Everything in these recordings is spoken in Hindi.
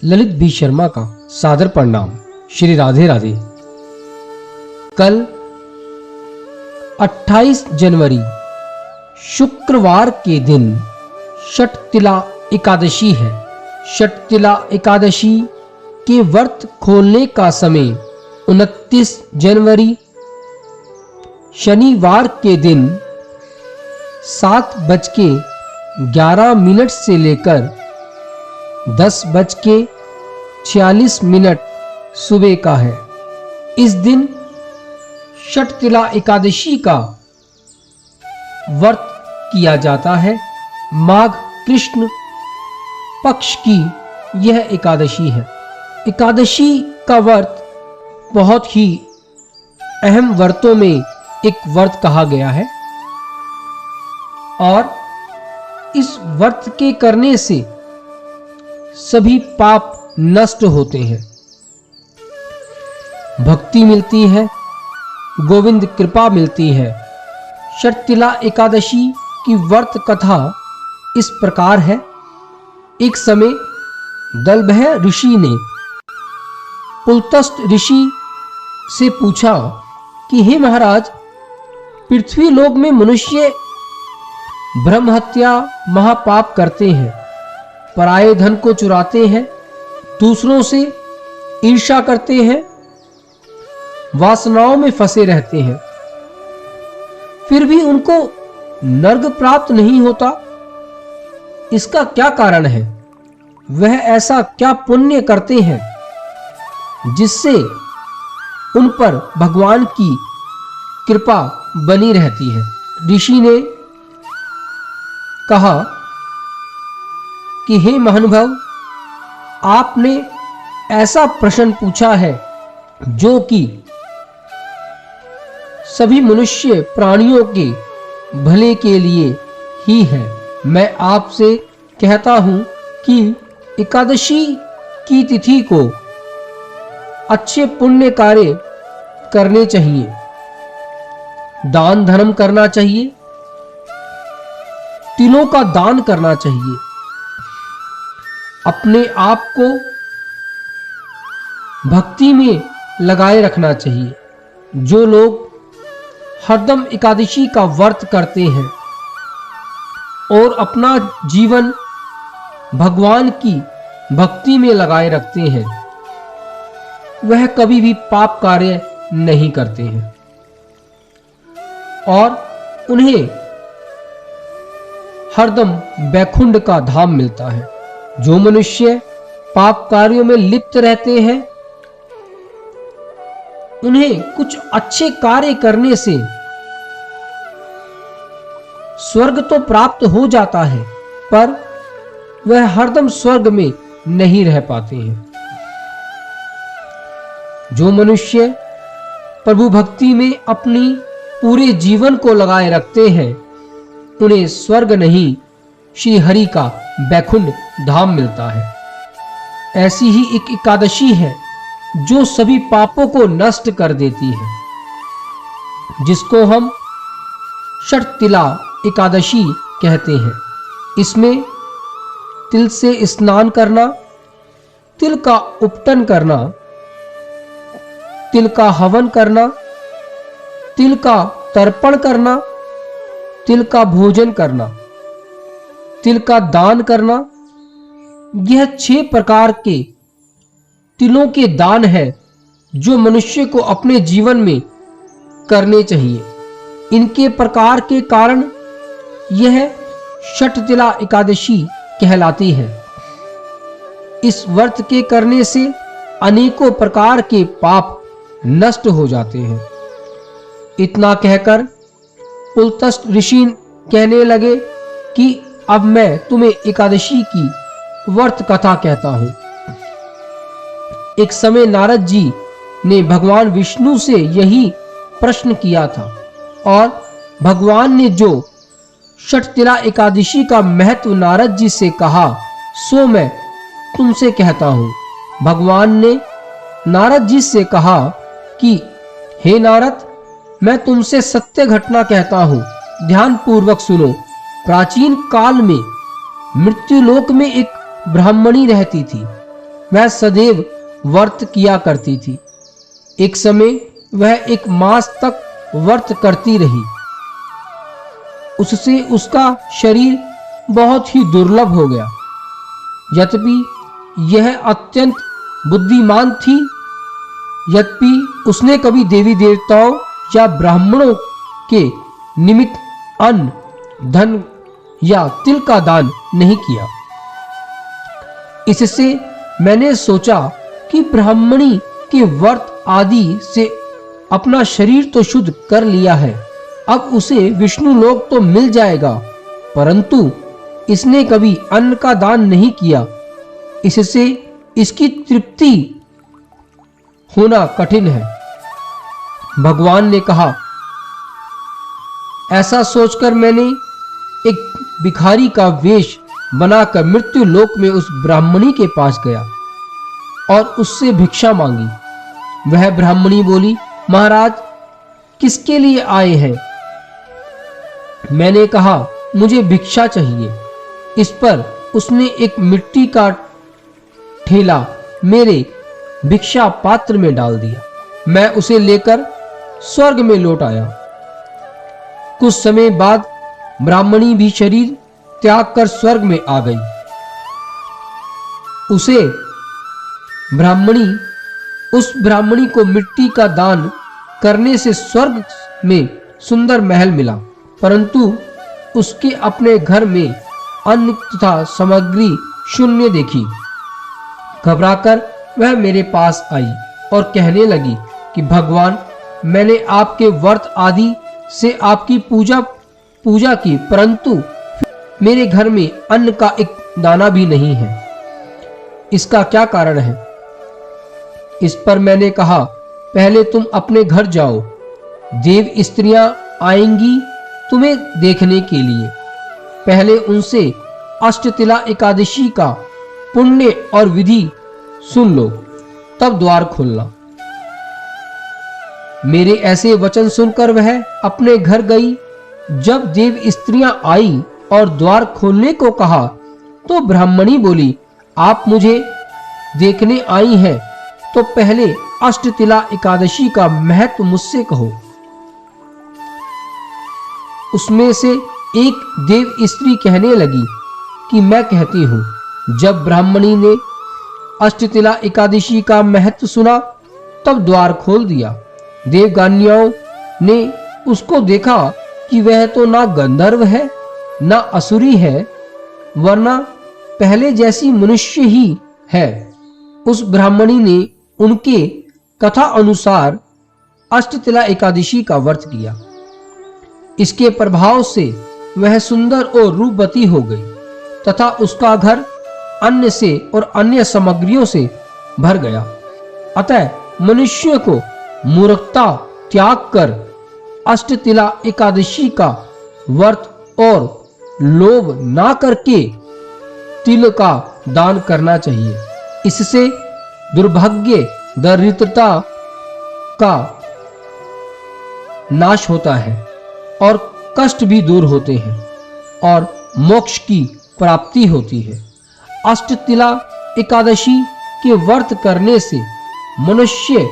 ललित बी शर्मा का सादर प्रणाम। श्री राधे राधे। कल 28 जनवरी शुक्रवार के दिन षटतिला एकादशी है। षटतिला एकादशी के व्रत खोलने का समय 29 जनवरी शनिवार के दिन 7:11 से लेकर 10:46 सुबह का है। इस दिन षटतिला एकादशी का व्रत किया जाता है। माघ कृष्ण पक्ष की यह एकादशी है। एकादशी का व्रत बहुत ही अहम व्रतों में एक व्रत कहा गया है और इस व्रत के करने से सभी पाप नष्ट होते हैं, भक्ति मिलती है, गोविंद कृपा मिलती है। षटतिला एकादशी की व्रत कथा इस प्रकार है। एक समय दलभय ऋषि ने पुलत्स्य ऋषि से पूछा कि हे महाराज, पृथ्वी लोक में मनुष्य ब्रह्म हत्या महापाप करते हैं, पराये धन को चुराते हैं, दूसरों से ईर्ष्या करते हैं, वासनाओं में फंसे रहते हैं, फिर भी उनको नर्क प्राप्त नहीं होता। इसका क्या कारण है? वह ऐसा क्या पुण्य करते हैं जिससे उन पर भगवान की कृपा बनी रहती है? ऋषि ने कहा कि हे महानुभाव, आपने ऐसा प्रश्न पूछा है जो कि सभी मनुष्य प्राणियों के भले के लिए ही है। मैं आपसे कहता हूं कि एकादशी की तिथि को अच्छे पुण्य कार्य करने चाहिए, दान धर्म करना चाहिए, तिलों का दान करना चाहिए, अपने आप को भक्ति में लगाए रखना चाहिए। जो लोग हरदम एकादशी का व्रत करते हैं और अपना जीवन भगवान की भक्ति में लगाए रखते हैं, वह कभी भी पाप कार्य नहीं करते हैं और उन्हें हरदम बैकुंठ का धाम मिलता है। जो मनुष्य पाप कार्यों में लिप्त रहते हैं, उन्हें कुछ अच्छे कार्य करने से स्वर्ग तो प्राप्त हो जाता है, पर वह हरदम स्वर्ग में नहीं रह पाते हैं। जो मनुष्य प्रभु भक्ति में अपनी पूरे जीवन को लगाए रखते हैं, उन्हें स्वर्ग नहीं, श्री हरि का बैकुंठ धाम मिलता है। ऐसी ही एक एकादशी है जो सभी पापों को नष्ट कर देती है, जिसको हम षटतिला एकादशी कहते हैं। इसमें तिल से स्नान करना, तिल का उपटन करना, तिल का हवन करना, तिल का तर्पण करना, तिल का भोजन करना, तिल का दान करना, यह 6 प्रकार के तिलों के दान है जो मनुष्य को अपने जीवन में करने चाहिए। इनके प्रकार के कारण यह षटतिला एकादशी कहलाती है। इस व्रत के करने से अनेकों प्रकार के पाप नष्ट हो जाते हैं। इतना कहकर पुलत्स्य ऋषि कहने लगे कि अब मैं तुम्हें एकादशी की व्रत कथा कहता हूं। एक समय नारद जी ने भगवान विष्णु से यही प्रश्न किया था और भगवान ने जो षटतिला एकादशी का महत्व नारद जी से कहा, सो मैं तुमसे कहता हूं। भगवान ने नारद जी से कहा कि हे नारद, मैं तुमसे सत्य घटना कहता हूं, ध्यान पूर्वक सुनो। प्राचीन काल में मृत्युलोक में एक ब्राह्मणी रहती थी। वह सदैव व्रत किया करती थी। एक समय वह 1 मास तक व्रत करती रही। उससे उसका शरीर बहुत ही दुर्लभ हो गया। यद्यपि यह अत्यंत बुद्धिमान थी, यद्यपि उसने कभी देवी देवताओं या ब्राह्मणों के निमित्त अन्न, धन या तिल का दान नहीं किया। इससे मैंने सोचा कि ब्राह्मणी के व्रत आदि से अपना शरीर तो शुद्ध कर लिया है, अब उसे विष्णु लोक तो मिल जाएगा, परंतु इसने कभी अन्न का दान नहीं किया, इससे इसकी तृप्ति होना कठिन है। भगवान ने कहा। ऐसा सोचकर मैंने एक भिखारी का वेश बनाकर मृत्यु लोक में उस ब्राह्मणी के पास गया और उससे भिक्षा मांगी। वह ब्राह्मणी बोली, महाराज किसके लिए आए हैं? मैंने कहा, मुझे भिक्षा चाहिए। इस पर उसने एक मिट्टी का ठेला मेरे भिक्षा पात्र में डाल दिया। मैं उसे लेकर स्वर्ग में लौट आया। कुछ समय बाद ब्राह्मणी भी शरीर त्याग कर स्वर्ग में आ गई। उस ब्राह्मणी को मिट्टी का दान करने से स्वर्ग में सुंदर महल मिला, परंतु उसके अपने घर में अन्न तथा सामग्री शून्य देखी। घबराकर वह मेरे पास आई और कहने लगी कि भगवान, मैंने आपके व्रत आदि से आपकी पूजा की, परंतु मेरे घर में अन्न का एक दाना भी नहीं है। इसका क्या कारण है? इस पर मैंने कहा, पहले तुम अपने घर जाओ, देव स्त्रियां आएंगी तुम्हें देखने के लिए। पहले उनसे अष्टतिला एकादशी का पुण्य और विधि सुन लो, तब द्वार खोलना। मेरे ऐसे वचन सुनकर वह अपने घर गई। जब देव स्त्रियां आई और द्वार खोलने को कहा तो ब्राह्मणी बोली, आप मुझे देखने आई हैं तो पहले अष्टतिला एकादशी का महत्व मुझसे कहो। उसमें से एक देव स्त्री कहने लगी कि मैं कहती हूं। जब ब्राह्मणी ने अष्टतिला एकादशी का महत्व सुना तब द्वार खोल दिया। देवगान्याओं ने उसको देखा कि वह तो ना गंधर्व है ना असुरी है, वरना पहले जैसी मनुष्य ही है। उस ब्राह्मणी ने उनके कथा अनुसार अष्टतिला एकादशी का व्रत किया। इसके प्रभाव से वह सुंदर और रूपवती हो गई तथा उसका घर अन्न से और अन्य सामग्रियों से भर गया। अतः मनुष्य को मूर्खता त्याग कर अष्टतिला एकादशी का व्रत और लोभ ना करके तिल का दान करना चाहिए। इससे दुर्भाग्य, दरिद्रता का नाश होता है और कष्ट भी दूर होते हैं और मोक्ष की प्राप्ति होती है। अष्टतिला एकादशी के व्रत करने से मनुष्य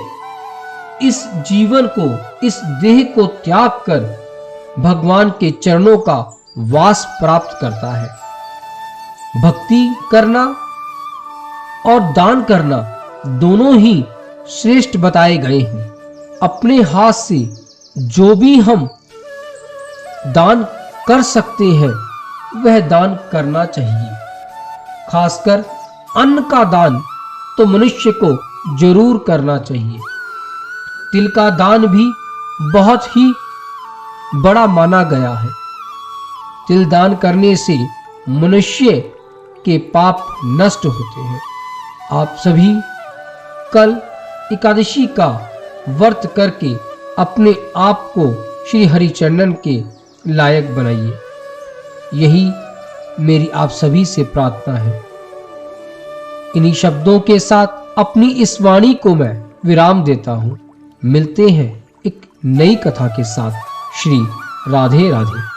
इस जीवन को, इस देह को त्याग कर भगवान के चरणों का वास प्राप्त करता है। भक्ति करना और दान करना दोनों ही श्रेष्ठ बताए गए हैं। अपने हाथ से जो भी हम दान कर सकते हैं वह दान करना चाहिए। खासकर अन्न का दान तो मनुष्य को जरूर करना चाहिए। तिल का दान भी बहुत ही बड़ा माना गया है। तिल दान करने से मनुष्य के पाप नष्ट होते हैं। आप सभी कल एकादशी का व्रत करके अपने आप को श्री हरिचंदन के लायक बनाइए। यही मेरी आप सभी से प्रार्थना है। इन्हीं शब्दों के साथ अपनी इस वाणी को मैं विराम देता हूँ। मिलते हैं एक नई कथा के साथ। श्री राधे राधे।